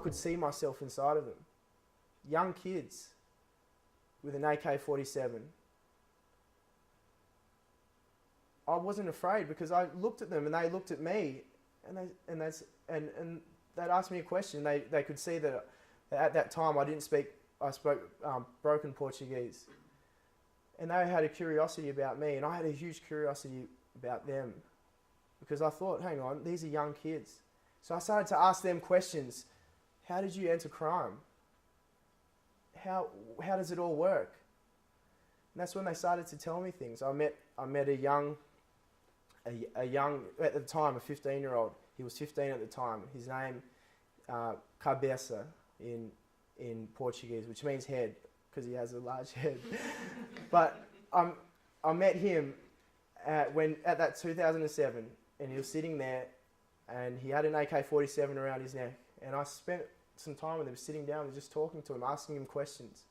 could see myself inside of them. Young kids with an AK-47. I wasn't afraid because I looked at them and they looked at me, and they'd ask me a question. They could see that at that time I spoke broken Portuguese, and they had a curiosity about me, and I had a huge curiosity about them, because I thought, hang on, these are young kids. So I started to ask them questions. How did you enter crime? How does it all work? And that's when they started to tell me things. I met a young, at the time, a 15-year-old. He was 15 at the time. His name, cabeça in Portuguese, which means head, because he has a large head. But I met him at that 2007, and he was sitting there, and he had an AK-47 around his neck, and I spent some time with him, sitting down and just talking to him, asking him questions.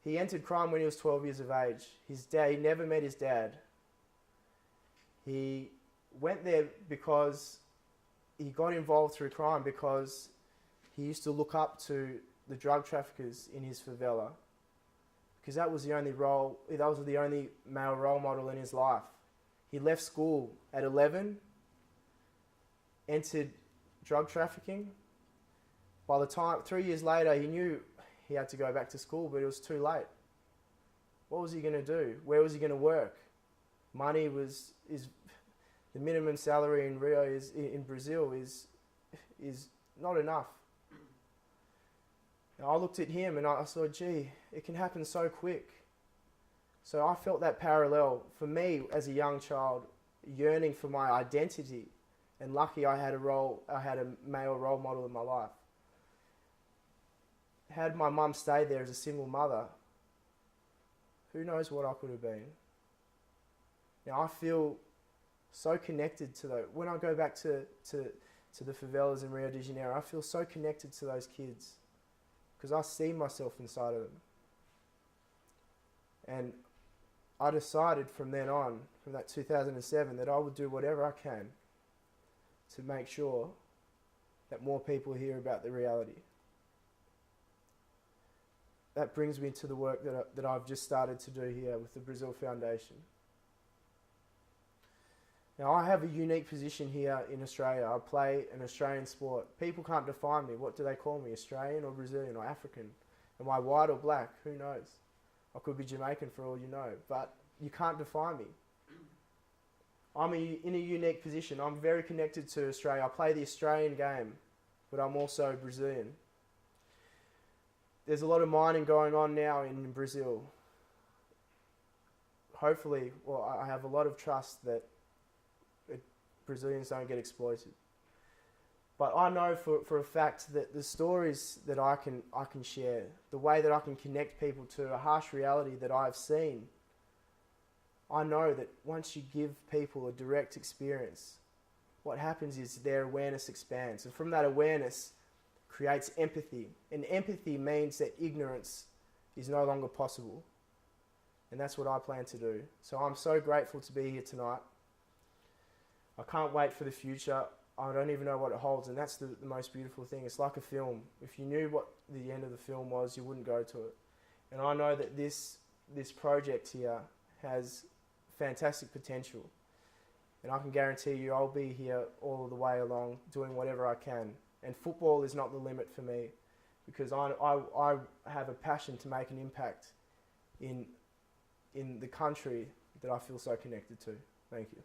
He entered crime when he was 12 years of age. He never met his dad. He went there because he got involved through crime because he used to look up to the drug traffickers in his favela, because that was the only male role model in his life. He left school at 11, entered drug trafficking. By the time, 3 years later, he knew he had to go back to school, but it was too late. What was he going to do? Where was he going to work? Money is the minimum salary in in Brazil is not enough. And I looked at him and I thought, gee, it can happen so quick. So I felt that parallel for me as a young child, yearning for my identity, and lucky I had a male role model in my life. Had my mum stayed there as a single mother, who knows what I could have been. Now I feel so connected to those. When I go back to the favelas in Rio de Janeiro, I feel so connected to those kids, because I see myself inside of them. And I decided from then on, from that 2007, that I would do whatever I can to make sure that more people hear about the reality. That brings me to the work that I've just started to do here with the BrazilFoundation. Now, I have a unique position here in Australia. I play an Australian sport. People can't define me. What do they call me? Australian or Brazilian or African? Am I white or black? Who knows? I could be Jamaican for all you know, but you can't define me. I'm in a unique position. I'm very connected to Australia. I play the Australian game, but I'm also Brazilian. There's a lot of mining going on now in Brazil. Hopefully, I have a lot of trust that Brazilians don't get exploited. But I know for a fact that the stories that I can share, the way that I can connect people to a harsh reality that I've seen, I know that once you give people a direct experience, what happens is their awareness expands. And from that awareness creates empathy. And empathy means that ignorance is no longer possible. And that's what I plan to do. So I'm so grateful to be here tonight. I can't wait for the future. I don't even know what it holds, and that's the most beautiful thing. It's like a film. If you knew what the end of the film was, you wouldn't go to it. And I know that this project here has fantastic potential. And I can guarantee you I'll be here all the way along, doing whatever I can. And football is not the limit for me, because I have a passion to make an impact in the country that I feel so connected to. Thank you.